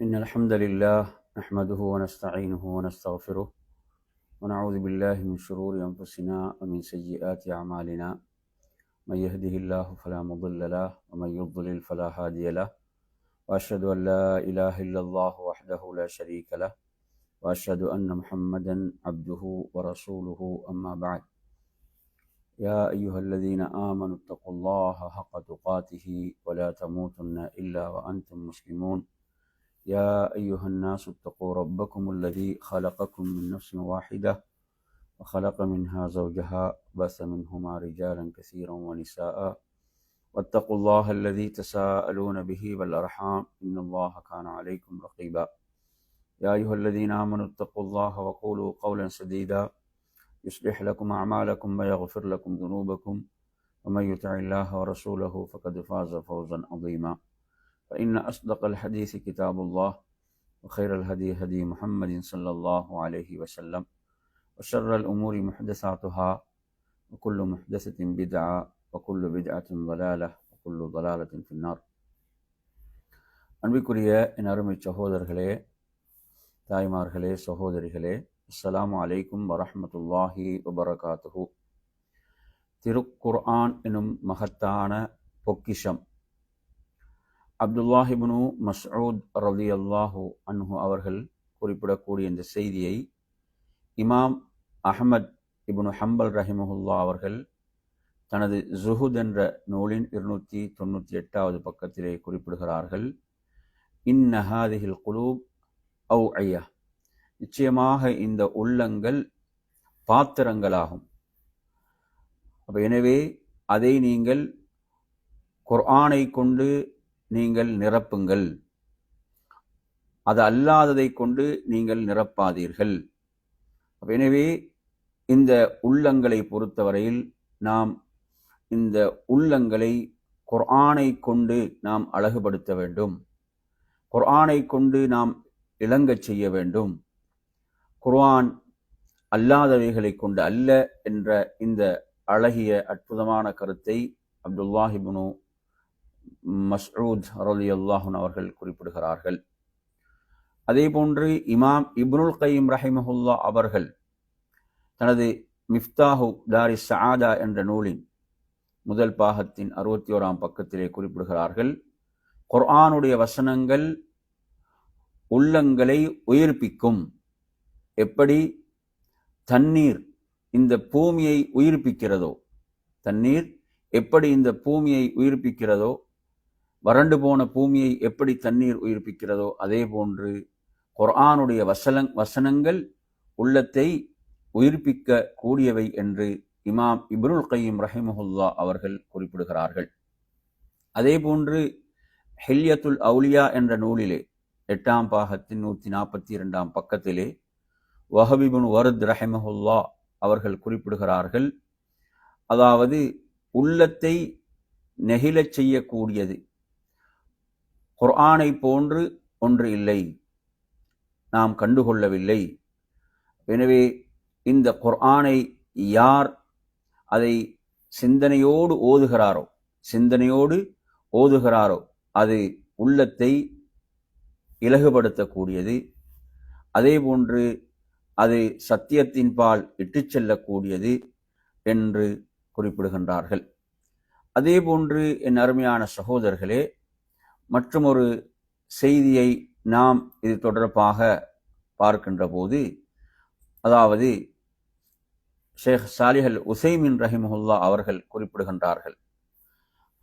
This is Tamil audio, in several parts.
إن الحمد لله نحمده ونستعينه ونستغفره ونعوذ بالله من شرور أنفسنا ومن سيئات أعمالنا من يهده الله فلا مضل له ومن يضلل فلا هادي له وأشهد أن لا إله إلا الله وحده لا شريك له وأشهد أن محمدا عبده ورسوله أما بعد يا أيها الذين آمنوا اتقوا الله حق تقاته ولا تموتن إلا وأنتم مسلمون يا أيها الناس اتقوا ربكم الذي خلقكم من نفس واحدة وخلق منها زوجها بث منهما رجالا كثيرا ونساء واتقوا الله الذي تساءلون به والأرحام إن الله كان عليكم رقيبا يا أيها الذين آمنوا اتقوا الله وقولوا قولا سديدا يصلح لكم أعمالكم ويغفر لكم ذنوبكم ومن يطع الله ورسوله فقد فاز فوزا عظيما فإن أصدق الحديث كتاب الله وخير الهدي هدي محمد صلى الله عليه وسلم وشر الأمور محدثاتها وكل محدثة بدعة وكل بدعة ضلالة وكل ضلالة في النار. அன்பிற்குரிய என் அருமை சகோதரர்களே, தாய்மார்களே, சகோதரிகளே, அஸ்ஸலாமு அலைக்கும் வரஹ்மத்துல்லாஹி வபரகாத்துஹு. திருக்குர்ஆன் எனும் மகத்தான பொக்கிஷம் அப்துல்லாஹ் இப்னு மஸ்ஊத் ரலியல்லாஹு அன்ஹு அவர்கள் குறிப்பிடக்கூடிய இந்த செய்தியை இமாம் அஹ்மத் இப்னு ஹம்பல் ரஹிமஹுல்லா அவர்கள் தனது ஸுஹுத் என்ற நூலின் 298வது பக்கத்திலே குறிப்பிடுகிறார்கள். இன்ன ஹாதிஹில் குலூப் அவ்இயா, நிச்சயமாக இந்த உள்ளங்கள் பாத்திரங்களாகும். எனவே அதை நீங்கள் குர்ஆனை கொண்டு நீங்கள் நிரப்புங்கள், அது அல்லாததை கொண்டு நீங்கள் நிரப்பாதீர்கள். எனவே இந்த உள்ளங்களை பொறுத்தவரையில் நாம் இந்த உள்ளங்களை குர்ஆனை கொண்டு நாம் அழகுபடுத்த வேண்டும், குர்ஆனை கொண்டு நாம் இளங்கச் செய்ய வேண்டும். குர்ஆன் அல்லாதவைகளை கொண்டு அல்ல என்ற இந்த அழகிய அற்புதமான கருத்தை அப்துல்லாஹ் இப்னு மஸ்ஊத் ரலியல்லாஹு அன்ஹு அவர்கள் குறிப்பிடுகிறார்கள். அதே போன்று இமாம் இப்னுல் கையிம் ரஹிமஹுல்லா அவர்கள் தனது மிஃப்தாஹு தாரி ஸஆதா என்ற நூலின் முதல் பாகத்தின் 61ஆம் பக்கத்திலே குறிப்பிடுகிறார்கள், குர்ஆனுடைய வசனங்கள் உள்ளங்களை உயிர்ப்பிக்கும். எப்படி தண்ணீர் இந்த பூமியை உயிர்ப்பிக்கிறதோ, தண்ணீர் எப்படி இந்த பூமியை உயிர்ப்பிக்கிறதோ, வறண்டு போன பூமியை எப்படி தண்ணீர் உயிர்ப்பிக்கிறதோ, அதே போன்று குர்ஆனுடைய வசனங்கள் உள்ளத்தை உயிர்ப்பிக்க கூடியவை என்று இமாம் இப்னுல் கையிம் ரஹிமஹுல்லா அவர்கள் குறிப்பிடுகிறார்கள். அதே போன்று ஹில்யத்துல் அவுலியா என்ற நூலிலே 8ஆம் பாகத்தின் 142ஆம் பக்கத்திலே வஹப் இப்னு வர்த் ரஹிமஹுல்லா அவர்கள் குறிப்பிடுகிறார்கள், அதாவது உள்ளத்தை நெகிழச் செய்யக்கூடியது குர்ஆனை போன்று ஒன்று இல்லை, நாம் கண்டுகொள்ளவில்லை. எனவே இந்த குர்ஆனை யார் அதை சிந்தனையோடு ஓதுகிறாரோ அது உள்ளத்தை இலகுபடுத்தக்கூடியது, அதே போன்று அது சத்தியத்தின் பால் இட்டுச் செல்லக்கூடியது என்று குறிப்பிடுகின்றார்கள். அதே போன்று என் அருமையான சகோதரர்களே, மற்றும் ஒரு செய்தியை நாம் இது தொடர்பாக பார்க்கின்ற போது, அதாவது ஷேக் சாலிஹ் அல் உசைமின் ரஹிமஹுல்லா அவர்கள் குறிப்பிடுகின்றார்கள்,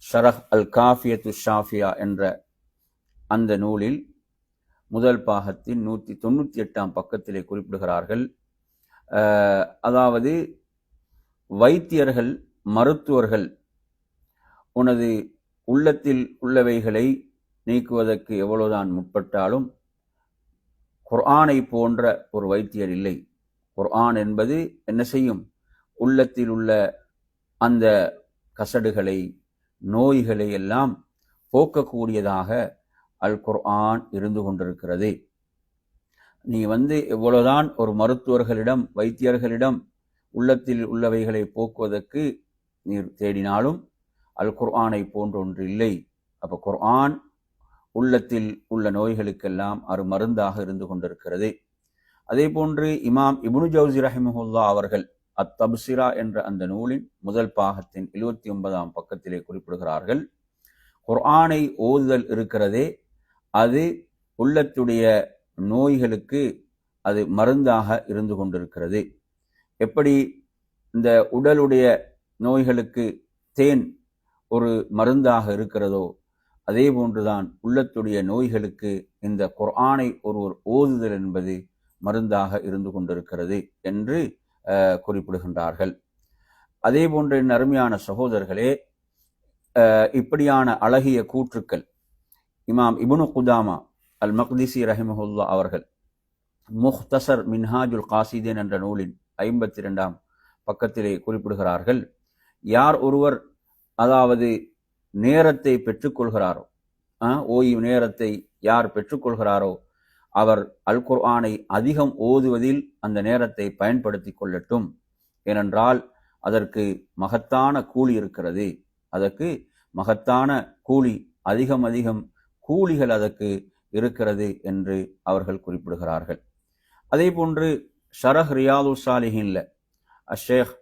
ஷரஹ் அல் காஃபியத்து ஷாஃபியா என்ற அந்த நூலில் முதல் பாகத்தின் 198ஆம் பக்கத்திலே குறிப்பிடுகிறார்கள், அதாவது வைத்தியர்கள், மருத்துவர்கள் உனது உள்ளத்தில் உள்ளவைகளை நீக்குவதற்கு எவ்வளவுதான் முற்பட்டாலும் குர்ஆனை போன்ற ஒரு வைத்தியர் இல்லை. குர்ஆன் என்பது என்ன செய்யும்? உள்ளத்தில் உள்ள அந்த கசடுகளை, நோய்களை எல்லாம் போக்கக்கூடியதாக அல் குர்ஆன் இருந்து கொண்டிருக்கிறது. நீ எவ்வளவுதான் ஒரு மருத்துவர்களிடம், வைத்தியர்களிடம் உள்ளத்தில் உள்ளவைகளை போக்குவதற்கு நீர் தேடினாலும் அல் குர்ஆனை போன்ற ஒன்று இல்லை. அப்போ குர்ஆன் உள்ளத்தில் உள்ள நோய்களுக்கெல்லாம் அது மருந்தாக இருந்து கொண்டிருக்கிறது. அதே போன்று இமாம் இப்னு ஜௌசி ரஹிமஹுல்லா அவர்கள் அத்தப்சிரா என்ற அந்த நூலின் முதல் பாகத்தின் 79ஆம் பக்கத்திலே குறிப்பிடுகிறார்கள், குர்ஆனை ஓதுதல் இருக்கிறதே அது உள்ளத்துடைய நோய்களுக்கு அது மருந்தாக இருந்து கொண்டிருக்கிறது. எப்படி இந்த உடலுடைய நோய்களுக்கு தேன் ஒரு மருந்தாக இருக்கிறதோ அதே போன்றுதான் உள்ளத்துடைய நோய்களுக்கு இந்த குர்ஆனை ஒருவர் ஓதுதல் என்பது மருந்தாக இருந்து கொண்டிருக்கிறது என்று குறிப்பிடுகின்றார்கள். அதே போன்ற அருமையான சகோதரர்களே, இப்படியான அழகிய கூற்றுக்கள் இமாம் இப்னு குதாமா அல் மக்திசி ரஹிமஹுல்லா அவர்கள் முஹ்தசர் மின்ஹாஜுல் காசிதீன் என்ற நூலின் 52ஆம் பக்கத்திலே குறிப்பிடுகிறார்கள், யார் ஒருவர் அதாவது நேரத்தை பெற்றுக்கொள்கிறாரோ, ஓய்வு நேரத்தை யார் பெற்றுக்கொள்கிறாரோ அவர் அல் குர்ஆனை அதிகம் ஓதுவதில் அந்த நேரத்தை பயன்படுத்தி கொள்ளட்டும். ஏனென்றால் அதற்கு மகத்தான கூலி இருக்கிறது, அதற்கு மகத்தான கூலி, அதிகம் அதிகம் கூலிகள் அதற்கு இருக்கிறது என்று அவர்கள் குறிப்பிடுகிறார்கள். அதே போன்று ஷரஹ் ரியாது சாலிஹின்ல அஷேக்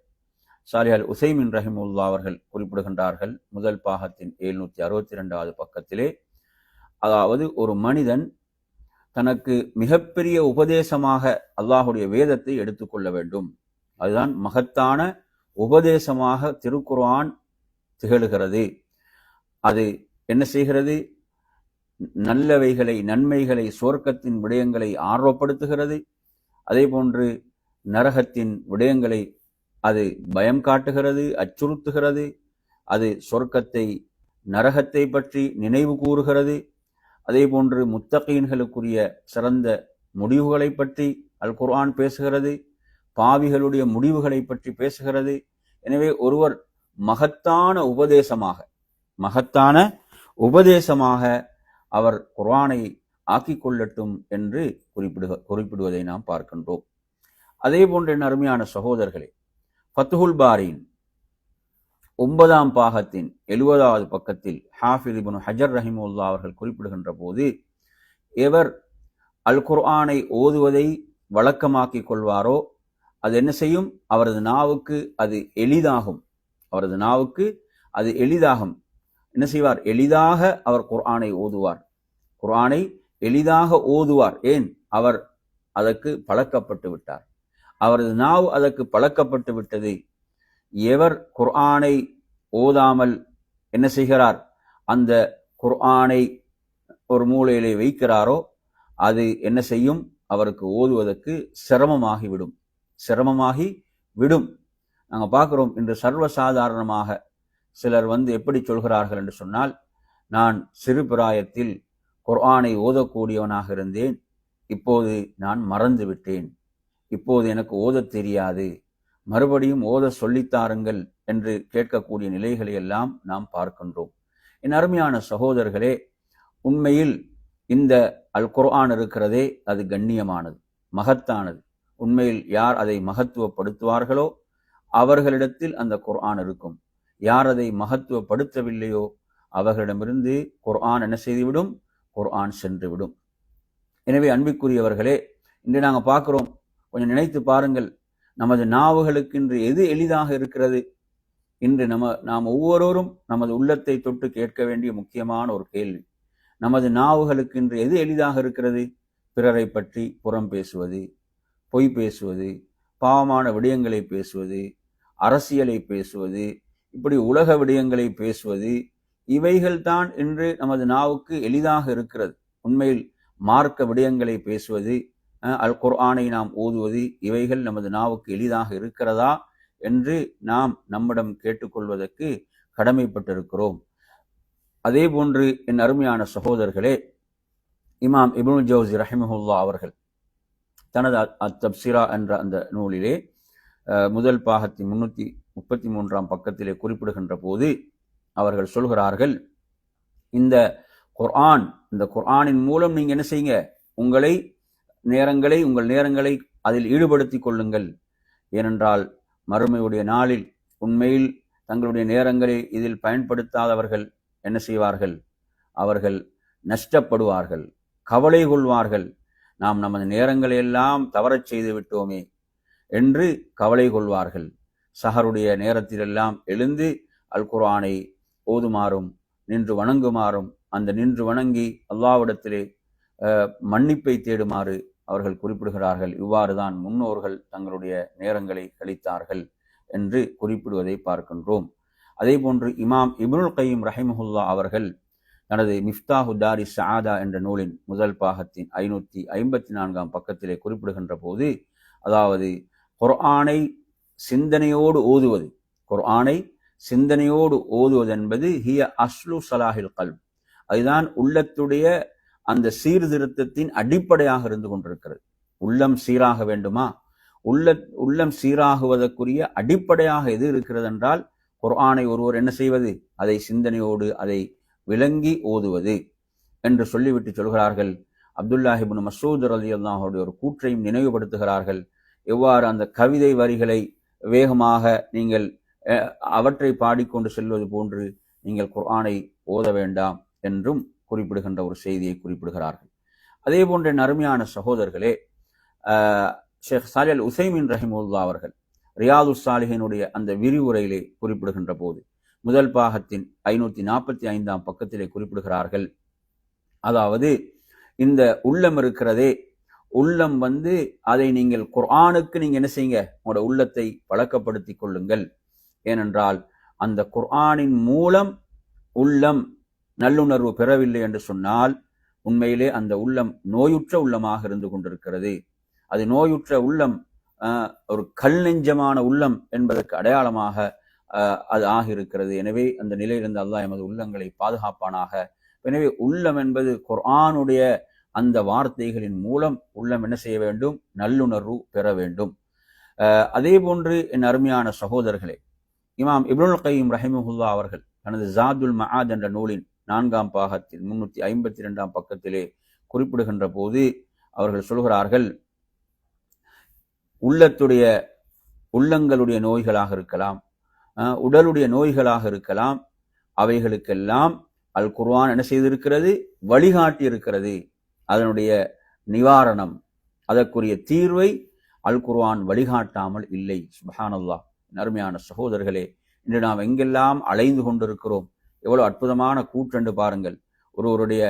சாலிஹ் அல் உசைமின் ரஹிமுல்லா அவர்கள் குறிப்பிடுகின்றார்கள் முதல் பாகத்தின் 762வது பக்கத்திலே, அதாவது ஒரு மனிதன் தனக்கு மிகப்பெரிய உபதேசமாக அல்லாஹுடைய வேதத்தை எடுத்துக்கொள்ள வேண்டும். அதுதான் மகத்தான உபதேசமாக திருக்குர்ஆன் திகழ்கிறது. அது என்ன செய்கிறது? நல்லவைகளை, நன்மைகளை, சுவர்க்கத்தின் விடயங்களை ஆர்வப்படுத்துகிறது. அதே போன்று நரகத்தின் விடயங்களை அது பயம் காட்டுகிறது, அச்சுறுத்துகிறது. அது சொர்க்கத்தை, நரகத்தை பற்றி நினைவு கூறுகிறது. அதே போன்று முத்தகீன்களுக்குரிய சிறந்த முடிவுகளை பற்றி அல் குர்ஆன் பேசுகிறது, பாவிகளுடைய முடிவுகளை பற்றி பேசுகிறது. எனவே ஒருவர் மகத்தான உபதேசமாக அவர் குர்ஆனை ஆக்கிக் கொள்ளட்டும் என்று குறிப்பிடுவதை நாம் பார்க்கின்றோம். அதே போன்ற அருமையான சகோதரர்களே, ஃபத்ஹுல் பாரியின் 9ஆம் பாகத்தின் 70வது பக்கத்தில் ஹாஃபிஸ் இப்னு ஹஜர் ரஹிமஹுல்லா அவர்கள் குறிப்பிடுகின்ற போது, எவர் அல் குர்ஆனை ஓதுவதை வழக்கமாக்கிக் கொள்வாரோ அது என்ன செய்யும்? அவரது நாவுக்கு அது எளிதாகும். என்ன செய்வார்? எளிதாக அவர் குர்ஆனை ஓதுவார். குர்ஆனை எளிதாக ஓதுவார். ஏன்? அவர் அதற்கு பழக்கப்பட்டு விட்டார். அவரது நாவு அதற்கு பழக்கப்பட்டு விட்டது. எவர் குர்ஆனை ஓதாமல் என்ன செய்கிறார்? அந்த குர்ஆனை ஒரு மூலையிலே வைக்கிறாரோ அது என்ன செய்யும்? அவருக்கு ஓதுவதற்கு சிரமமாகி விடும். நாங்கள் பார்க்கிறோம், இன்று சர்வசாதாரணமாக சிலர் எப்படி சொல்கிறார்கள் என்று சொன்னால், நான் சிறு பிராயத்தில் குர்ஆனை ஓதக்கூடியவனாக இருந்தேன், இப்போது நான் மறந்து விட்டேன், இப்போது எனக்கு ஓதத் தெரியாது, மறுபடியும் ஓத சொல்லித்தாருங்கள் என்று கேட்கக்கூடிய நிலைகளை எல்லாம் நாம் பார்க்கின்றோம். என் அருமையான சகோதரர்களே, உண்மையில் இந்த அல் குர்ஆன் இருக்கிறதே அது கண்ணியமானது, மகத்தானது. உண்மையில் யார் அதை மகத்துவப்படுத்துவார்களோ அவர்களிடத்தில் அந்த குர்ஆன் இருக்கும். யார் அதை மகத்துவப்படுத்தவில்லையோ அவர்களிடமிருந்து குர்ஆன் என்ன செய்துவிடும்? குர்ஆன் சென்றுவிடும். எனவே அன்பிற்குரியவர்களே, இன்று நாங்கள் பார்க்கிறோம், கொஞ்சம் நினைத்து பாருங்கள், நமது நாவுகளுக்கு இன்று எது எளிதாக இருக்கிறது? இன்று நாம் ஒவ்வொருவரும் நமது உள்ளத்தை தொட்டு கேட்க வேண்டிய முக்கியமான ஒரு கேள்வி. நமது நாவுகளுக்கு இன்று எது எளிதாக இருக்கிறது? பிறரை பற்றி புறம் பேசுவது, பொய் பேசுவது, பாவமான விடயங்களை பேசுவது, அரசியலை பேசுவது, இப்படி உலக விடயங்களை பேசுவது, இவைகள்தான் இன்று நமது நாவுக்கு எளிதாக இருக்கிறது. உண்மையில் மார்க்க விடயங்களை பேசுவது, அல் குர்ஆனை நாம் ஓதுவது, இவைகள் நமது நாவுக்கு எளிதாக இருக்கிறதா என்று நாம் நம்மிடம் கேட்டுக்கொள்வதற்கு கடமைப்பட்டிருக்கிறோம். அதே போன்று என் அருமையான சகோதரர்களே, இமாம் இப்னு ஜௌசி ரஹிமஹுல்லா அவர்கள் தனது அத்தப்சிரா என்ற அந்த நூலிலே முதல் பாகத்தின் 333ஆம் பக்கத்திலே குறிப்பிடுகின்ற போது அவர்கள் சொல்கிறார்கள், இந்த குர்ஆனின் மூலம் நீங்க என்ன செய்யுங்க? உங்கள் நேரங்களை அதில் ஈடுபடுத்திக் கொள்ளுங்கள். ஏனென்றால் மறுமையுடைய நாளில் உண்மையில் தங்களுடைய நேரங்களை இதில் பயன்படுத்தாதவர்கள் என்ன செய்வார்கள்? அவர்கள் நஷ்டப்படுவார்கள், கவலை கொள்வார்கள். நாம் நமது நேரங்களை எல்லாம் தவறச் செய்து விட்டோமே என்று கவலை கொள்வார்கள். சஹருடைய நேரத்திலெல்லாம் எழுந்து அல் குர்ஆனை ஓதுமாறும் நின்று வணங்குமாறும், அந்த நின்று வணங்கி அல்லாஹ்விடத்திலே மன்னிப்பை தேடுமாறு அவர்கள் குறிப்பிடுகிறார்கள். இவ்வாறுதான் முன்னோர்கள் தங்களுடைய நேரங்களை கழித்தார்கள் என்று குறிப்பிடுவதை பார்க்கின்றோம். அதே போன்று இமாம் இப்னுல் கையிம் ரஹிமஹுல்லா அவர்கள் தனது மிஃப்தாஹு தாரி ஸஆதா என்ற நூலின் முதல் பாகத்தின் 554 பக்கத்திலே குறிப்பிடுகின்ற போது, அதாவது குர்ஆனை சிந்தனையோடு ஓதுவது, குர்ஆனை சிந்தனையோடு ஓதுவது என்பது ஹிய அஸ்லு ஸலாஹில் கல்ப், அதுதான் உள்ளத்துடைய அந்த சீர்திருத்தத்தின் அடிப்படையாக இருந்து கொண்டிருக்கிறது. உள்ளம் சீராக வேண்டுமா? உள்ளம் சீராகுவதற்குரிய அடிப்படையாக எது இருக்கிறது என்றால் குர்ஆனை ஒருவர் என்ன செய்வது? அதை சிந்தனையோடு அதை விளங்கி ஓதுவது என்று சொல்லிவிட்டு சொல்கிறார்கள். அப்துல்லாஹ் இப்னு மஸ்ஊத் ரலியல்லாஹு அன்ஹு ஒரு கூற்றையும் நினைவுபடுத்துகிறார்கள். எவ்வாறு அந்த கவிதை வரிகளை வேகமாக நீங்கள் அவற்றை பாடிக்கொண்டு செல்வது போன்று நீங்கள் குர்ஆனை ஓத வேண்டாம் என்றும் குறிப்பிடுகின்ற ஒரு செய்தியை குறிப்பிடுகிறார்கள். அதே போன்ற அருமையான சகோதரர்களே, ஷேக் சாலிஹ் அல் உஸைமீன் ரஹிமஹுல்லாஹ் அவர்கள் ரியாதுஸ் ஸாலிஹீனுடைய அந்த விரிவுரையிலே குறிப்பிடுகின்ற போது முதல் பாகத்தின் 545 பக்கத்திலே குறிப்பிடுகிறார்கள். அதாவது இந்த உள்ளம் இருக்கிறதே, உள்ளம் அதை நீங்கள் குர்ஆனுக்கு நீங்க என்ன செய்யுங்க, உங்களோட உள்ளத்தை பழக்கப்படுத்தி கொள்ளுங்கள். ஏனென்றால் அந்த குர்ஆனின் மூலம் உள்ளம் நல்லுணர்வு பெறவில்லை என்று சொன்னால் உண்மையிலே அந்த உள்ளம் நோயுற்ற உள்ளமாக இருந்து கொண்டிருக்கிறது. அது நோயுற்ற உள்ளம், ஒரு கல் நெஞ்சமான உள்ளம் என்பதற்கு அடையாளமாக அது ஆகியிருக்கிறது. எனவே அந்த நிலையிலிருந்து அல்லாஹ் எமது உள்ளங்களை பாதுகாப்பானாக. எனவே உள்ளம் என்பது குர்ஆனுடைய அந்த வார்த்தைகளின் மூலம் உள்ளம் என்ன செய்ய வேண்டும்? நல்லுணர்வு பெற வேண்டும். அதே போன்று என் அருமையான சகோதரர்களே, இமாம் இப்னுல் கையிம் ரஹிமஹுல்லாஹ் அவர்கள் தனது ஜாதுல் மஆத் என்ற நூலின் 4 பாகத்தில் 352 பக்கத்திலே குறிப்பிடுகின்ற போது அவர்கள் சொல்கிறார்கள், உள்ளங்களுடைய நோய்களாக இருக்கலாம், உடலுடைய நோய்களாக இருக்கலாம், அவைகளுக்கெல்லாம் அல் குர்ஆன் என்ன செய்திருக்கிறது? வழிகாட்டி இருக்கிறது. அதனுடைய நிவாரணம், அதற்குரிய தீர்வை அல் குர்ஆன் வழிகாட்டாமல் இல்லை. சுப்ஹானல்லாஹ். அருமையான சகோதரர்களே, இன்று நாம் எங்கெல்லாம் அலைந்து கொண்டிருக்கிறோம். எவ்வளவு அற்புதமான கூற்றென்று பாருங்கள். ஒருவருடைய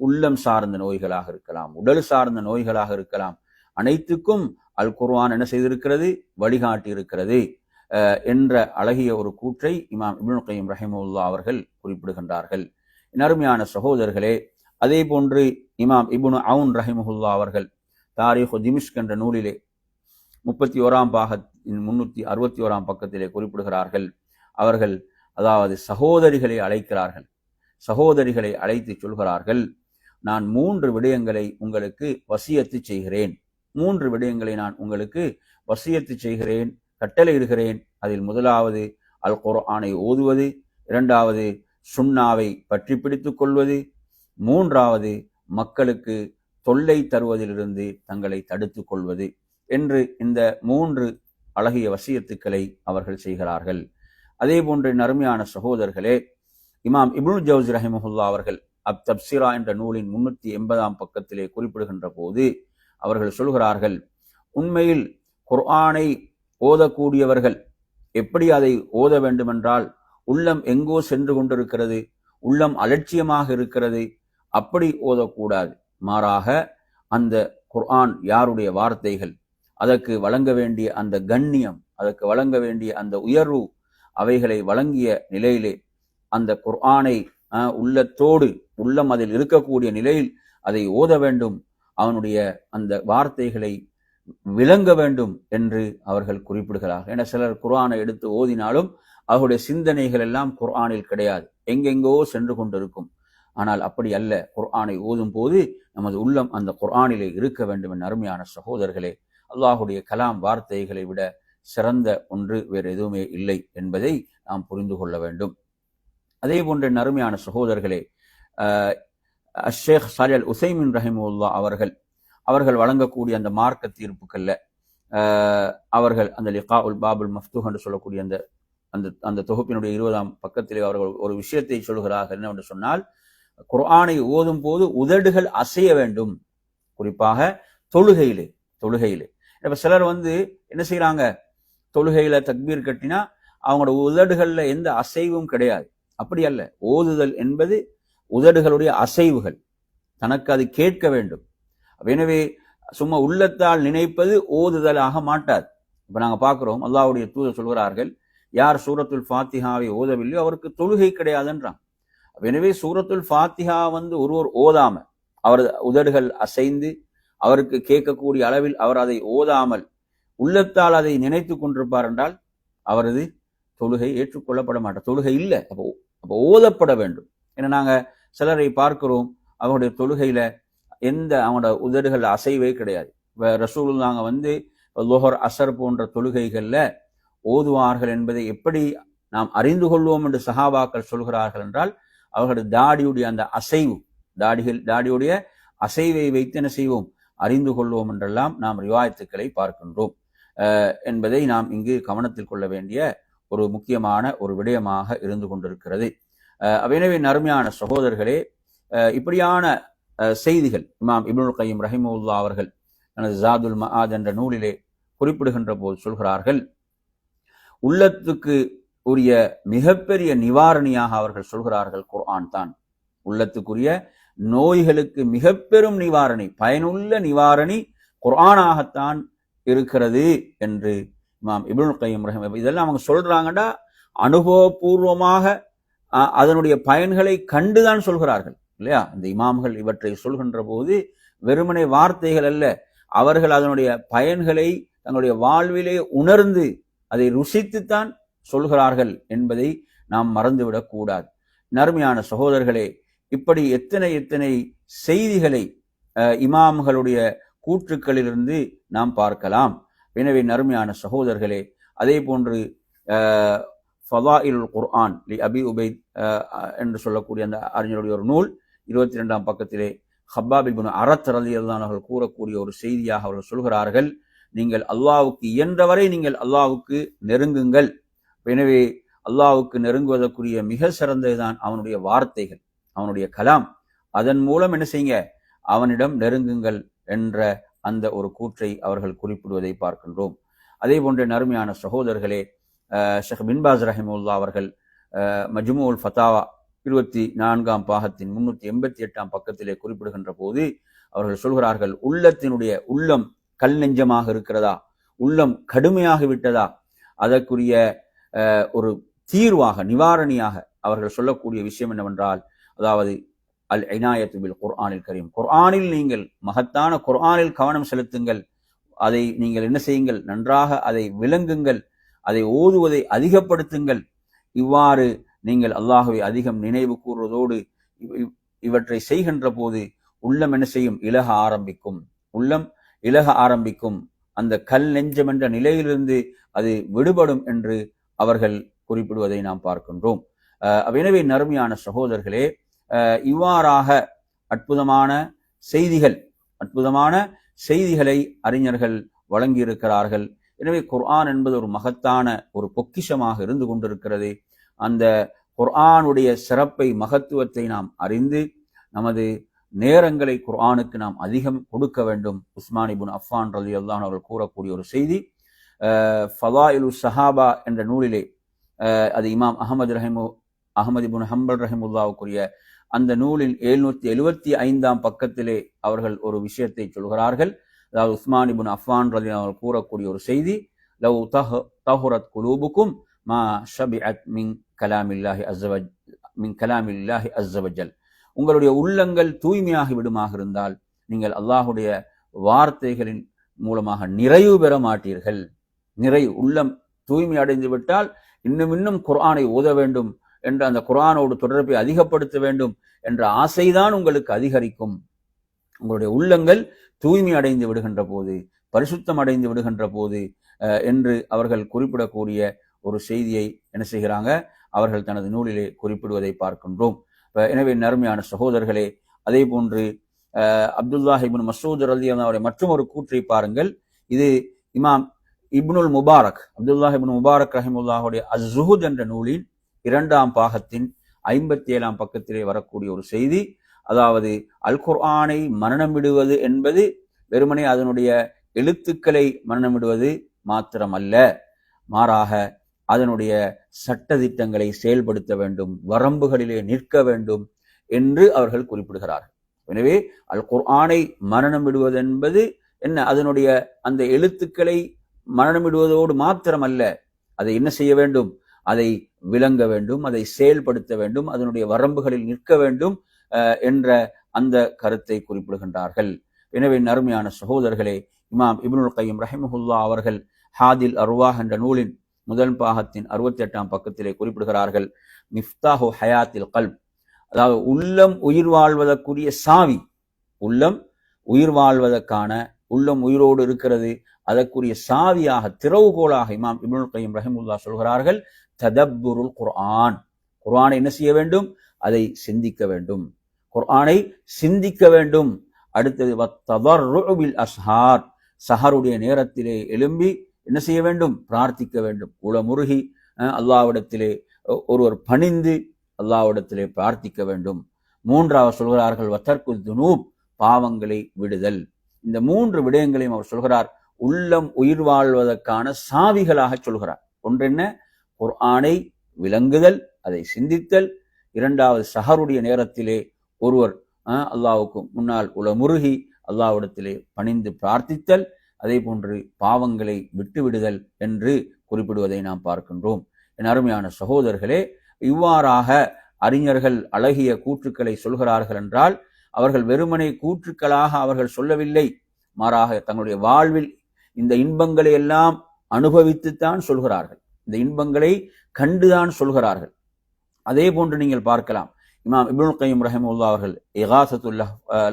உள்ளம் சார்ந்த நோய்களாக இருக்கலாம், உடல் சார்ந்த நோய்களாக இருக்கலாம், அனைத்துக்கும் அல் குர்ஆன் என்ன செய்திருக்கிறது? வழிகாட்டி இருக்கிறது என்ற அழகிய ஒரு கூற்றை இமாம் இப்னுல் கையிம் ரஹிமஹுல்லாஹ் அவர்கள் குறிப்பிடுகின்றார்கள். அருமையான சகோதரர்களே, அதே போன்று இமாம் இப்னு அவுன் ரஹிமஹுல்லாஹ் அவர்கள் தாரீஹு திமிஷ்க் என்ற நூலிலே 31 பாகத்தின் 361 பக்கத்திலே குறிப்பிடுகிறார்கள். அவர்கள் அதாவது சகோதரிகளை அழைக்கிறார்கள். சகோதரிகளை அழைத்து சொல்கிறார்கள், நான் 3 விடயங்களை உங்களுக்கு வசியத்து செய்கிறேன். 3 விடயங்களை நான் உங்களுக்கு வசியத்து செய்கிறேன், கட்டளையிடுகிறேன். அதில் முதலாவது அல் குர்ஆனை ஓதுவது, 2வது சுன்னாவை பற்றி பிடித்துக் கொள்வது, 3வது மக்களுக்கு தொல்லை தருவதிலிருந்து தங்களை தடுத்துக் கொள்வது என்று இந்த 3 அழகிய வசியத்துக்களை அவர்கள் செய்கிறார்கள். அதே போன்ற அருமையான சகோதரர்களே, இமாம் இப்னு ஜௌசி ரஹிமஹுல்லாஹ் அவர்கள் தப்சீரா என்ற நூலின் 380 பக்கத்திலே குறிப்பிடுகின்ற போது அவர்கள் சொல்கிறார்கள், உண்மையில் குர்ஆனை ஓதக்கூடியவர்கள் எப்படி அதை ஓத வேண்டுமென்றால், உள்ளம் எங்கோ சென்று கொண்டிருக்கிறது, உள்ளம் அலட்சியமாக இருக்கிறது, அப்படி ஓதக்கூடாது. மாறாக அந்த குர்ஆன் யாருடைய வார்த்தைகள், அதற்கு வழங்க வேண்டிய அந்த கண்ணியம், அதற்கு வழங்க வேண்டிய அந்த உயர்வு, அவைகளை வழங்கிய நிலையிலே அந்த குர்ஆனை உள்ளத்தோடு, உள்ளம் அதில் இருக்கக்கூடிய நிலையில் அதை ஓத வேண்டும், அவனுடைய அந்த வார்த்தைகளை விளங்க வேண்டும் என்று அவர்கள் குறிப்பிடுகிறார்கள். என சிலர் குர்ஆனை எடுத்து ஓதினாலும் அவருடைய சிந்தனைகள் எல்லாம் குர்ஆனில் கிடையாது, எங்கெங்கோ சென்று கொண்டிருக்கும். ஆனால் அப்படி அல்ல. குர்ஆனை ஓதும் போது நமது உள்ளம் அந்த குர்ஆனிலே இருக்க வேண்டும். என் அருமையான சகோதரர்களே, அல்லாஹுடைய கலாம் வார்த்தைகளை விட சிறந்த ஒன்று வேறு எதுவுமே இல்லை என்பதை நாம் புரிந்து கொள்ள வேண்டும். அதே போன்ற அருமையான சகோதரர்களே, ஷேக் சாலிஹ் அல் உஸைமீன் ரஹிமஹுல்லாஹ் அவர்கள் வழங்கக்கூடிய அந்த மார்க்க தீர்ப்புக்கள்ல அவர்கள் அந்த லிகாஉல் பாபுல் மஃப்தூஹ் என்று சொல்லக்கூடிய அந்த தொகுப்பினுடைய 20 பக்கத்திலே அவர்கள் ஒரு விஷயத்தை சொல்கிறார்கள். என்னவென்று சொன்னால், குர்ஆனை ஓதும் போது உதடுகள் அசைய வேண்டும், குறிப்பாக தொழுகையிலே. இப்ப சிலர் என்ன செய்யறாங்க, தொழுகையில தக்பீர் கட்டினா அவங்களோட உதடுகள்ல எந்த அசைவும் கிடையாது. அப்படி அல்ல. ஓதுதல் என்பது உதடுகளுடைய அசைவுகள், தனக்கு அது கேட்க வேண்டும். எனவே சும்மா உள்ளத்தால் நினைப்பது ஓதுதலாக மாட்டாது. இப்ப நாங்க பார்க்கிறோம், அல்லாஹ்வுடைய தூதர் சொல்கிறார்கள், யார் சூரத்துல் ஃபாத்திஹாவை ஓதவில்லையோ அவருக்கு தொழுகை கிடையாதுன்றான். எனவே சூரத்துல் ஃபாத்திஹா ஒருவர் ஓதாம, அவர் உதடுகள் அசைந்து அவருக்கு கேட்கக்கூடிய அளவில் அவர் அதை ஓதாமல் உள்ளத்தால் அதை நினைத்து கொண்டிருப்பார் என்றால் அவரது தொழுகை ஏற்றுக்கொள்ளப்பட மாட்டார். தொழுகை இல்லை. அப்போ ஓதப்பட வேண்டும். ஏன்னா நாங்க சிலரை பார்க்கிறோம், அவருடைய தொழுகையில அவங்களோட உதடுகள் அசைவே கிடையாது. ரசூலுல்லாஹ் லுஹர் அசர் போன்ற தொழுகைகள்ல ஓதுவார்கள் என்பதை எப்படி நாம் அறிந்து கொள்வோம் என்று சஹாபாக்கள் சொல்கிறார்கள் என்றால், அவர்களுடைய தாடியுடைய அந்த அசைவு, தாடியுடைய அசைவை வைத்து என்ன செய்வோம், அறிந்து கொள்வோம் என்றெல்லாம் நாம் ரிவாயத்துக்களை பார்க்கின்றோம் என்பதை நாம் இங்கு கவனத்தில் கொள்ள வேண்டிய ஒரு முக்கியமான ஒரு விடயமாக இருந்து கொண்டிருக்கிறது. எனவே நறுமையான சகோதரர்களே, இப்படியான செய்திகள் இமாம் இப்னுல் கையிம் ரஹிமஹுல்லாஹ் அவர்கள் தனது ஜாதுல் மஆத் என்ற நூலிலே குறிப்பிடுகின்ற போது சொல்கிறார்கள், உள்ளத்துக்கு உரிய மிகப்பெரிய நிவாரணியாக அவர்கள் சொல்கிறார்கள் குர்ஆன் தான். உள்ளத்துக்குரிய நோய்களுக்கு மிக பெரும் நிவாரணி, பயனுள்ள நிவாரணி குர்ஆனாகத்தான் இருக்கிறது என்று இமாம் இப்னுல் கையிம் ரஹிமஹுல்லாஹ். இதெல்லாம் அவங்க சொல்றாங்கடா அனுபவபூர்வமாக அதனுடைய பயன்களை கண்டுதான் சொல்கிறார்கள் இல்லையா? இந்த இமாம்கள் இவற்றை சொல்கின்ற போது வெறுமனை வார்த்தைகள் அல்ல, அவர்கள் அதனுடைய பயன்களை தங்களுடைய வாழ்விலே உணர்ந்து அதை ருசித்துத்தான் சொல்கிறார்கள் என்பதை நாம் மறந்துவிடக் கூடாது. நறுமையான சகோதரர்களே, இப்படி எத்தனை செய்திகளை இமாம்களுடைய கூற்றுக்களிலிருந்து நாம் பார்க்கலாம். எனவே நறுமையான சகோதரர்களே, அதே போன்று ஃபதாயிலுல் குர்ஆன் லி அபி உபைத் என்று சொல்லக்கூடிய அந்த அறிஞருடைய ஒரு நூல் 22ஆம் பக்கத்திலே ஹப்பாப் இப்னு அரத் ரலியல்லாஹு அன்ஹு அவர்கள் கூறக்கூடிய ஒரு செய்தியாக அவர்கள் சொல்கிறார்கள், நீங்கள் அல்லாஹ்வுக்கு இயன்றவரை நீங்கள் அல்லாஹ்வுக்கு நெருங்குங்கள். எனவே அல்லாஹ்வுக்கு நெருங்குவதற்குரிய மிக சிறந்ததுதான் அவனுடைய வார்த்தைகள், அவனுடைய கலாம். அதன் மூலம் என்ன செய்யுங்க, அவனிடம் நெருங்குங்கள் என்ற அந்த ஒரு கூற்றை அவர்கள் குறிப்பிடுவதை பார்க்கின்றோம். அதே போன்ற நறுமையான சகோதரர்களே, ஷேக் பின் பாஸ் ரஹிமஹுல்லாஹ் அவர்கள் மஜ்மூஉல் ஃபதாவா 24ஆம் பாகத்தின் 388ஆம் பக்கத்திலே குறிப்பிடுகின்ற போது அவர்கள் சொல்கிறார்கள், உள்ளம் கல் நெஞ்சமாக இருக்கிறதா, உள்ளம் கடுமையாக விட்டதா, அதற்குரிய ஒரு தீர்வாக நிவாரணியாக அவர்கள் சொல்லக்கூடிய விஷயம் என்னவென்றால், அதாவது அல் இனாயத்து பில் குர்ஆனில் கரீம், குர்ஆனில் நீங்கள் மகத்தான குர்ஆனில் கவனம் செலுத்துங்கள். அதை நீங்கள் என்ன செய்யுங்கள், நன்றாக அதை விளங்குங்கள், அதை ஓதுவதை அதிகப்படுத்துங்கள். இவ்வாறு நீங்கள் அல்லாஹ்வை அதிகம் நினைவு கூறுவதோடு இவற்றை செய்கின்ற போது உள்ளம் என்ன செய்யும், உள்ளம் இலக ஆரம்பிக்கும். அந்த கல் நெஞ்சம் என்ற நிலையிலிருந்து அது விடுபடும் என்று அவர்கள் குறிப்பிடுவதை நாம் பார்க்கின்றோம். எனவே நறுமையான சகோதரர்களே, இவ்வாறாக அற்புதமான செய்திகளை அறிஞர்கள் வழங்கியிருக்கிறார்கள். எனவே குர்ஆன் என்பது ஒரு மகத்தான ஒரு பொக்கிஷமாக இருந்து கொண்டிருக்கிறது. அந்த குர்ஆனுடைய சிறப்பை, மகத்துவத்தை நாம் அறிந்து நமது நேரங்களை குர்ஆனுக்கு நாம் அதிகம் கொடுக்க வேண்டும். உஸ்மான் இப்னு அஃபான் ரலியல்லாஹு அன்ஹு அவர்கள் கூறக்கூடிய ஒரு செய்தி, ஃபதாயிலு ஸஹாபா என்ற நூலிலே, அது இமாம் அஹ்மத் இப்னு ஹம்பல் ரஹிமஹுல்லாஹுக்குரிய அந்த நூலின் 775ஆம் பக்கத்திலே அவர்கள் ஒரு விஷயத்தை சொல்கிறார்கள். அதாவது உஸ்மான் இப்னு அஃபான் ரலியல்லாஹு அன்ஹு கூறக்கூடிய ஒரு செய்தி, லவ் தஹுரத் குலூபுக்கும் மா ஷபிஅத் மின் கலாமில்லாஹி அஸ்ஸ வஜல், உங்களுடைய உள்ளங்கள் தூய்மையாகி விடுமாக இருந்தால் நீங்கள் அல்லாஹுடைய வார்த்தைகளின் மூலமாக நிறைவு பெற மாட்டீர்கள். உள்ளம் தூய்மை அடைந்து விட்டால் இன்னும் குர்ஆனை ஓத வேண்டும் என்ற அந்த குர்ஆனோடு தொடர்பை அதிகப்படுத்த வேண்டும் என்ற ஆசைதான் உங்களுக்கு அதிகரிக்கும். உங்களுடைய உள்ளங்கள் தூய்மை அடைந்து விடுகின்ற போது, பரிசுத்தம் அடைந்து விடுகின்ற போது என்று அவர்கள் குறிப்பிடக்கூடிய ஒரு செய்தியை என்ன செய்கிறாங்க, அவர்கள் தனது நூலிலே குறிப்பிடுவதை பார்க்கின்றோம். எனவே நறுமையான சகோதரர்களே, அதே போன்று அப்துல்லாஹ் இப்னு மஸ்ஊத் ரலியல்லாஹு அன்ஹு மற்றும் ஒரு கூற்றை பாருங்கள். இது இமாம் இப்னுல் முபாரக், அப்துல்லாஹ் இப்னு முபாரக் ரஹிமஹுல்லாஹுடைய அஸ்-ஸுஹுத் என்ற நூலின் 2ஆம் பாகத்தின் 57ஆம் பக்கத்திலே வரக்கூடிய ஒரு செய்தி. அதாவது அல் குர்ஆனை மரணமிடுவது என்பது வெறுமனே அதனுடைய எழுத்துக்களை மரணமிடுவது மாத்திரமல்ல, மாறாக அதனுடைய சட்டதிட்டங்களை செயல்படுத்த வேண்டும், வரம்புகளிலே நிற்க வேண்டும் என்று அவர்கள் குறிப்பிடுகிறார்கள். எனவே அல் குர்ஆனை மரணமிடுவது என்பது என்ன? அதனுடைய அந்த எழுத்துக்களை மரணமிடுவதோடு மாத்திரமல்ல, அதை என்ன செய்ய வேண்டும்? அதை விளங்க வேண்டும், அதை செயல்படுத்த வேண்டும், அதனுடைய வரம்புகளில் நிற்க வேண்டும் என்ற அந்த கருத்தை குறிப்பிடுகின்றார்கள். எனவே அருமையான சகோதரர்களே, இமாம் இப்னுல் கையம் ரஹிமஹுல்லாஹ் அவர்கள் ஹாதில் அர்வாஹ் என்ற நூலின் முதல் பாகத்தின் 68ஆம் பக்கத்திலே குறிப்பிடுகிறார்கள், மிஃப்தாஹு ஹயாத்தில் கல்ப், அதாவது உள்ளம் உயிர் வாழ்வதற்குரிய சாவி, உள்ளம் உயிர் வாழ்வதற்கான, உள்ளம் உயிரோடு இருக்கிறது, அதற்குரிய சாவியாக, திறவுகோலாக இமாம் இப்னுல் கையம் ரஹிமஹுல்லாஹ் சொல்கிறார்கள், ததப்புருல் குர்ஆன், குர்ஆனை என்ன செய்ய வேண்டும்? அதை சிந்திக்க வேண்டும், குர்ஆனை சிந்திக்க வேண்டும். அடுத்தது வத்ததர்ரு பில் அஸ்ஹார், சஹருடைய நேரத்திலே எழும்பி என்ன செய்ய வேண்டும்? பிரார்த்திக்க வேண்டும், உளமுருகி அல்லாஹ்விடத்திலே ஒருவர் பணிந்து அல்லாஹ்விடத்திலே பிரார்த்திக்க வேண்டும். மூன்றாவது சொல்கிறார்கள் வதர்கு துனூப், பாவங்களை விடுதல். இந்த 3 விடயங்களையும் அவர் சொல்கிறார் உள்ளம் உயிர் வாழ்வதற்கான சாவிகளாக சொல்கிறார். ஒன்று என்ன? குர்ஆனை விளங்குதல், அதை சிந்தித்தல். இரண்டாவது, சஹருடைய நேரத்திலே ஒருவர் அல்லாஹ்வுக்கு முன்னால் உளமுருகி அல்லாஹ்விடத்திலே பணிந்து பிரார்த்தித்தல், அதே போன்று பாவங்களை விட்டுவிடுதல் என்று குறிப்பிடுவதை நாம் பார்க்கின்றோம். என் அருமையான சகோதரர்களே, இவ்வாறாக அறிஞர்கள் அழகிய கூற்றுக்களை சொல்கிறார்கள் என்றால் அவர்கள் வெறுமனே கூற்றுக்களாக அவர்கள் சொல்லவில்லை, மாறாக தங்களுடைய வாழ்வில் இந்த இன்பங்களை எல்லாம் அனுபவித்துத்தான் சொல்கிறார்கள், இந்த இன்பங்களை கண்டுதான் சொல்கிறார்கள். அதே போன்று நீங்கள் பார்க்கலாம், இமாம் இப்னுல் கையம் ரஹிமஹுல்லாஹ் அவர்கள் இகாசத்துல்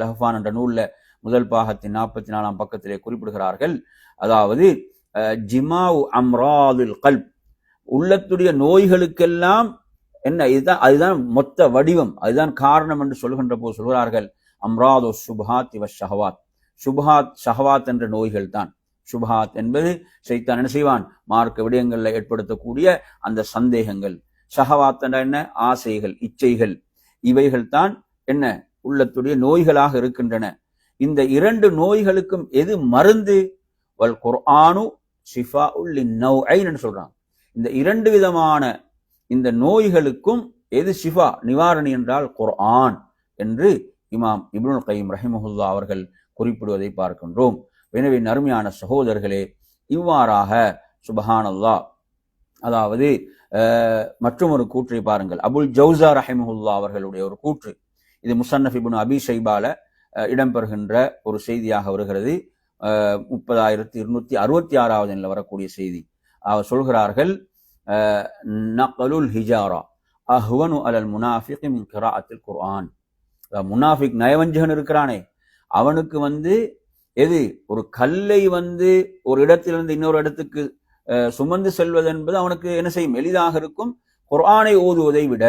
லஹ்ஃபான் என்ற நூல்ல முதல் பாகத்தின் 44ஆம் பக்கத்திலே குறிப்பிடுகிறார்கள், அதாவது ஜிமாஉ அம்ராதுல் கல்ப், உள்ளத்துடைய நோய்களுக்கெல்லாம் என்ன, அதுதான் மொத்த வடிவம், அதுதான் காரணம் என்று சொல்கின்ற போது சொல்கிறார்கள், அம்ராது சுபஹாத் வ ஷஹவாத், சுபஹாத் ஷஹவாத் என்ற நோய்கள் தான். சுபஹாத் என்பது ஷைத்தான் என்ன செய்வான்? மார்க்க விடயங்களில் ஏற்படுத்தக்கூடிய அந்த சந்தேகங்கள். ஷஹவாத் என்ற என்ன? ஆசைகள், இச்சைகள், இவைகள் தான் என்ன? உள்ளத்துடைய நோய்களாக இருக்கின்றன. இந்த 2 நோய்களுக்கும் எது மருந்து? வல் குர்ஆனு ஷிஃபாஉல் லின்னௌஐன் என்று சொல்றாங்க. இந்த 2 விதமான இந்த நோய்களுக்கும் எது ஷிஃபா, நிவாரணி என்றால் குர்ஆன் என்று இமாம் இப்னுல் கையம் ரஹிமஹுல்லாஹ் அவர்கள் குறிப்பிடுவதை பார்க்கின்றோம். எனவே அருமையான சகோதரர்களே, இவ்வாறாக சுப்ஹானல்லாஹ், அதாவது மற்றொரு கூற்றை பாருங்கள், அபுல் ஜௌஸா ரஹிமஹுல்லாஹ் அவர்களுடைய ஒரு கூற்று, இது முஸன்னஃப் இப்னு அபி ஷைபால இடம்பெறுகின்ற ஒரு செய்தியாக வருகிறது. 30266வது எண்ணில் வரக்கூடிய செய்தி. அவர் சொல்கிறார்கள், நக்லுல் ஹிஜாரா அஹ்வனு அலல் முனாஃபிக் மின் கிராஅத்தில் குர்ஆன். முனாஃபிக் நயவஞ்சகன் இருக்கிறானே, அவனுக்கு எது? ஒரு கல்லை ஒரு இடத்திலிருந்து இன்னொரு இடத்துக்கு சுமந்து செல்வது என்பது அவனுக்கு என்ன செய்யும்? எளிதாக இருக்கும், குர்ஆனை ஓதுவதை விட.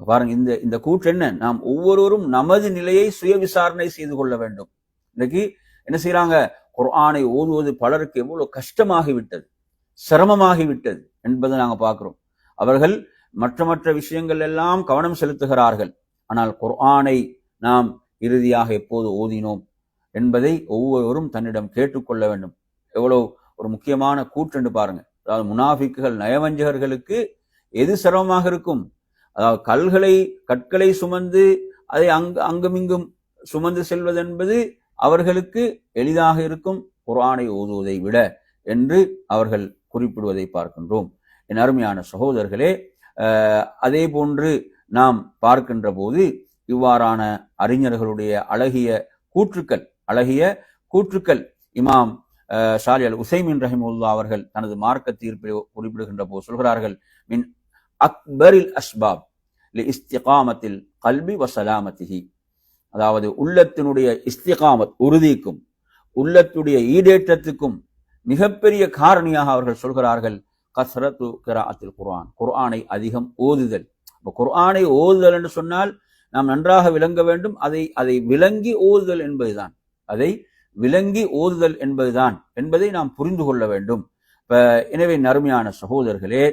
பாருங்க, இந்த கூற்று என்ன? நாம் ஒவ்வொருவரும் நமது நிலையை சுய விசாரணை செய்து கொள்ள வேண்டும். இன்னைக்கு என்ன செய்யறாங்க? குர்ஆனை ஓதுவது பலருக்கு எவ்வளவு கஷ்டமாகிவிட்டது, சிரமமாகிவிட்டது என்பதை நாங்க பார்க்கிறோம். அவர்கள் மற்ற விஷயங்கள் எல்லாம் கவனம் செலுத்துகிறார்கள், ஆனால் குர்ஆனை நாம் இறுதியாக எப்போது ஓதினோம் என்பதை ஒவ்வொருவரும் தன்னிடம் கேட்டுக்கொள்ள வேண்டும். எவ்வளவு ஒரு முக்கியமான கூற்று என்று பாருங்க. அதாவது முனாஃபிக்குகள், நயவஞ்சகர்களுக்கு எது சிரமமாக இருக்கும்? அதாவது கற்களை சுமந்து அதை அங்குமிங்கும் சுமந்து செல்வது என்பது அவர்களுக்கு எளிதாக இருக்கும், குர்ஆனை ஓதுவதை விட என்று அவர்கள் குறிப்பிடுவதை பார்க்கின்றோம். என் அருமையான சகோதரர்களே, அதே போன்று நாம் பார்க்கின்ற போது இவ்வாறான அறிஞர்களுடைய அழகிய கூற்றுக்கள் இமாம் ஷாலி அல் உசைமின் ரஹிமஹுல்லாஹ் அவர்கள் தனது மார்க்க தீர்ப்பில் குறிப்பிடுகின்ற போது சொல்கிறார்கள், மின் அக்பரில் அஸ்பாப் லி இஸ்திகாமத்தில் கல்பி வ ஸலாமத்திஹி, அதாவது உள்ளத்தினுடைய இஸ்திகாமத், உறுதிக்கும் உள்ளத்துடைய ஈடேற்றத்துக்கும் மிகப்பெரிய காரணியாக அவர்கள் சொல்கிறார்கள், கஸ்ரத்து கிராஅத்தில் குர்ஆன், குர்ஆனை அதிகம் ஓதுதல். குர்ஆனை ஓதுதல் என்று சொன்னால் நாம் நன்றாக விளங்க வேண்டும், அதை விளங்கி ஓதுதல் என்பதுதான், அதை விளங்கி ஓதுதல் என்பதுதான் என்பதை நாம் புரிந்து கொள்ள வேண்டும். எனவே அருமையான சகோதரர்களே,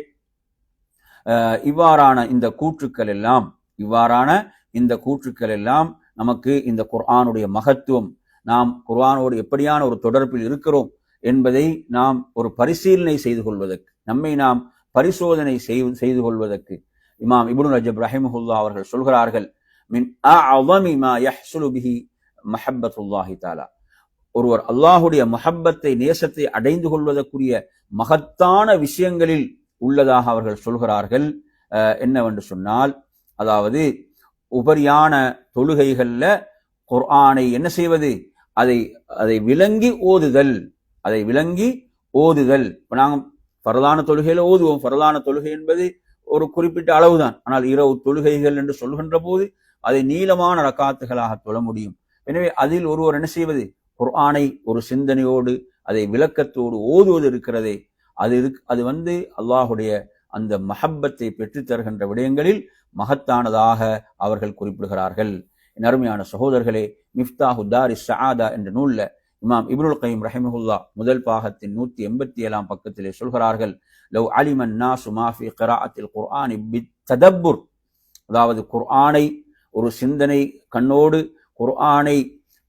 இவ்வாறான இந்த கூற்றுக்கள் எல்லாம் நமக்கு இந்த குர்ஆனுடைய மகத்துவம், நாம் குர்ஆனோடு எப்படியான ஒரு தொடர்பில் இருக்கிறோம் என்பதை நாம் ஒரு பரிசீலனை செய்து கொள்வதற்கு, நம்மை நாம் பரிசோதனை செய்து கொள்வதற்கு இமாம் இப்னு ரஜப் ரஹிமஹுல்லாஹ் அவர்கள் சொல்கிறார்கள், மின் அஅஸமி மா யஹ்ஸுலு பிஹி மஹப்பத்துல்லாஹி தஆலா, ஒருவர் அல்லாஹுடைய மஹப்பத்தை, நேசத்தை அடைந்து கொள்வதற்குரிய மகத்தான விஷயங்களில் உள்ளதாக அவர்கள் சொல்கிறார்கள். என்னவென்று சொன்னால், அதாவது உபரியான தொழுகைகள்ல குர்ஆனை என்ன செய்வது, அதை விளங்கி ஓதுதல். இப்ப நாங்கள் ஃபர்லான தொழுகையில ஓதுவோம். ஃபர்லான தொழுகை என்பது ஒரு குறிப்பிட்ட அளவுதான். ஆனால் இரவு தொழுகைகள் என்று சொல்கின்ற போது அதை நீளமான ரக்காத்துகளாக தொழ முடியும். எனவே அதில் ஒருவர் என்ன செய்வது, குர்ஆனை ஒரு சிந்தனையோடு அதை விளக்கத்தோடு ஓதுவது இருக்கிறதே, அது அல்லாஹுடைய அந்த மஹப்பத்தை பெற்று தருகின்ற விடயங்களில் மகத்தானதாக அவர்கள் குறிப்பிடுகிறார்கள். அருமையான சகோதரர்களே, மிஃப்தாஹு தாரி ஸஆதா என்ற நூல்ல இமாம் இப்னுல் கய்யிம் ரஹிமஹுல்லாஹ் முதல் பாகத்தின் 187 பக்கத்திலே சொல்கிறார்கள், லவ் அலிமன் நாசு மா ஃபீ கிராஅத்தில் குர்ஆனி பித்ததப்புர், அதாவது குர்ஆனை ஒரு சிந்தனை கண்ணோடு குர்ஆனை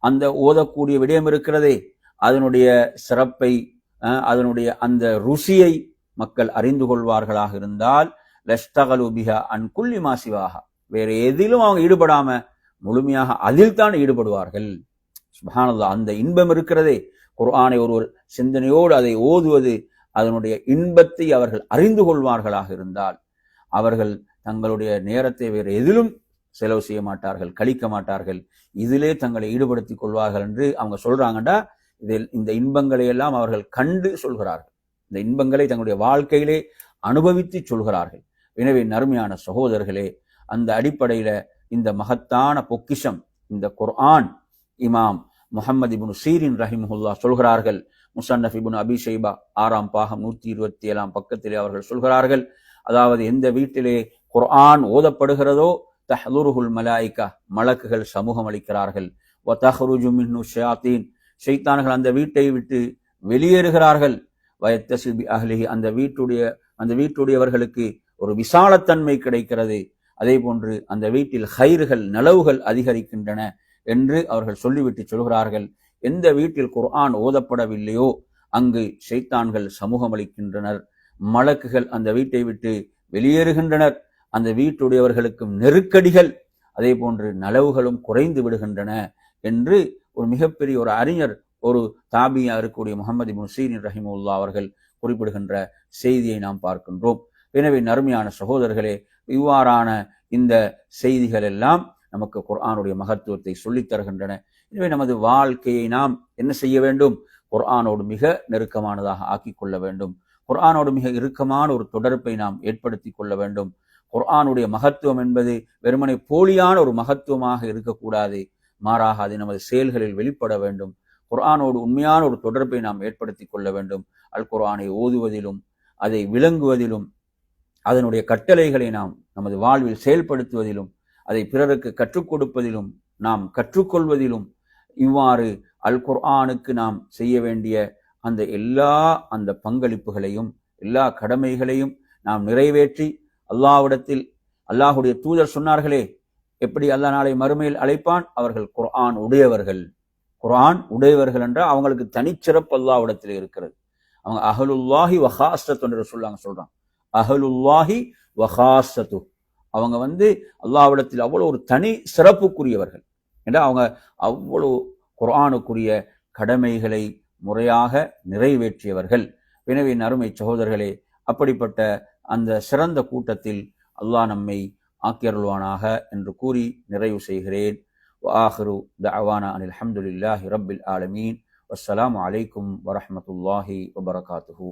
அந்த ஓதக்கூடிய விடயம் இருக்கிறதே, அதனுடைய சிறப்பை, அதனுடைய அந்த ருசியை மக்கள் அறிந்து கொள்வார்களாக இருந்தால், லஷ்தகலு பிஹா அன் குல்லி மா சிவாஹா, வேற எதிலும் அவங்க ஈடுபடாம முழுமையாக அதில் தான் ஈடுபடுவார்கள். சுப்ஹானல்லாஹ், அந்த இன்பம் இருக்கிறதே, குர்ஆனை ஒரு சிந்தனையோடு அதை ஓதுவது, அதனுடைய இன்பத்தை அவர்கள் அறிந்து கொள்வார்களாக இருந்தால் அவர்கள் தங்களுடைய நேரத்தை வேறு எதிலும் செலவு செய்ய மாட்டார்கள், கழிக்க மாட்டார்கள், இதிலே தங்களை ஈடுபடுத்திக் கொள்வார்கள் என்று அவங்க சொல்றாங்கடா. இந்த இன்பங்களை எல்லாம் அவர்கள் கண்டு சொல்கிறார்கள், இந்த இன்பங்களை தங்களுடைய வாழ்க்கையிலே அனுபவித்து சொல்கிறார்கள். எனவே நறுமையான சகோதரர்களே, அந்த அடிப்படையில இந்த மகத்தான பொக்கிஷம் இந்த குர்ஆன், இமாம் முஹம்மது இப்னு சீரின் ரஹிமஹுல்லாஹ் சொல்கிறார்கள், முஸன்னஃப் இப்னு அபி ஷைபா 6ஆம் பாகம் 127ஆம் பக்கத்திலே அவர்கள் சொல்கிறார்கள், அதாவது எந்த வீட்டிலே குர்ஆன் ஓதப்படுகிறதோ தஹ்லுருஹுல் மலாயிகா, மலக்குகள் சமூகம் அளிக்கிறார்கள், வ தஹ்ருஜு மின்ஹு ஷயாத்தீன், ஷைத்தான்கள் அந்த வீட்டை விட்டு வெளியேறுகிறார்கள், வயத்தஸில் பி அஹ்லிஹி, அந்த வீட்டுடையவர்களுக்கு ஒரு விசாலத்தன்மை கிடைக்கிறது, அதே போன்று அந்த வீட்டில் ஹைர்கள், நலவுகள் அதிகரிக்கின்றன என்று அவர்கள் சொல்லிவிட்டு சொல்கிறார்கள். எந்த வீட்டில் குர்ஆன் ஓதப்படவில்லையோ அங்கு ஷைத்தான்கள் சமூகம் அளிக்கின்றனர், மலக்குகள் அந்த வீட்டை விட்டு வெளியேறுகின்றனர், அந்த வீட்டுடையவர்களுக்கும் நெருக்கடிகள், அதே போன்று நலவுகளும் குறைந்து விடுகின்றன என்று ஒரு மிகப்பெரிய ஒரு அறிஞர், ஒரு தாபியா இருக்கக்கூடிய முஹம்மது இப்னு சீரின் ரஹிமஹுல்லாஹ் அவர்கள் குறிப்பிடுகின்ற செய்தியை நாம் பார்க்கின்றோம். எனவே நறுமையான சகோதரர்களே, இவ்வாறான இந்த செய்திகள் எல்லாம் நமக்கு குர்ஆனுடைய மகத்துவத்தை சொல்லித் தருகின்றன. எனவே நமது வாழ்க்கையை நாம் என்ன செய்ய வேண்டும், குர்ஆனோடு மிக நெருக்கமானதாக ஆக்கிக் கொள்ள வேண்டும். குர்ஆனோடு மிக இறுக்கமான ஒரு தொடர்பை நாம் ஏற்படுத்திக் கொள்ள வேண்டும். குர்ஆனுடைய மகத்துவம் என்பது வெறுமனை போலியான ஒரு மகத்துவமாக இருக்கக்கூடாது, மாறாக அது நமது செயல்களில் வெளிப்பட வேண்டும். குர்ஆனோடு உண்மையான ஒரு தொடர்பை நாம் ஏற்படுத்திக் கொள்ள வேண்டும். அல் குர்ஆனை ஓதுவதிலும், அதை விளங்குவதிலும், அதனுடைய கட்டளைகளை நாம் நமது வாழ்வில் செயல்படுத்துவதிலும், அதை பிறருக்கு கற்றுக் கொடுப்பதிலும், நாம் கற்றுக்கொள்வதிலும், இவ்வாறு அல் குர்ஆனுக்கு நாம் செய்ய வேண்டிய அந்த பங்களிப்புகளையும் எல்லா கடமைகளையும் நாம் நிறைவேற்றி அல்லாஹ்விடத்தில், அல்லாஹுடைய தூதர் சொன்னார்களே, எப்படி அல்லாஹ் நாளை மறுமையில் அழைப்பான், அவர்கள் குர்ஆன் உடையவர்கள் என்றால் அவங்களுக்கு தனிச்சிறப்பு அல்லாஹ்விடத்தில் இருக்கிறது. அவங்க அஹலுல்லாஹி வஹாஸத்து என்று சொல்றாங்க. அஹலுல்லாஹி வஹாஸத்து, அவங்க அல்லாஹ்விடத்தில் அவ்வளவு ஒரு தனி சிறப்புக்குரியவர்கள் என்றால் அவங்க அவ்வளவு குர்ஆனுக்குரிய கடமைகளை முறையாக நிறைவேற்றியவர்கள். எனவே அருமை சகோதரர்களே, அப்படிப்பட்ட அந்த சிறந்த கூட்டத்தில் அல்லாஹ் நம்மை ஆக்கியருள்வானாக என்று கூறி நிறைவு செய்கிறேன். வஆகிரு தஅவானா அனில் ஹம்துலில்லாஹி ரப்பில் ஆலமீன். வஸ்ஸலாமு அலைக்கும் வரஹ்மத்துல்லாஹி வபரகாத்துஹு.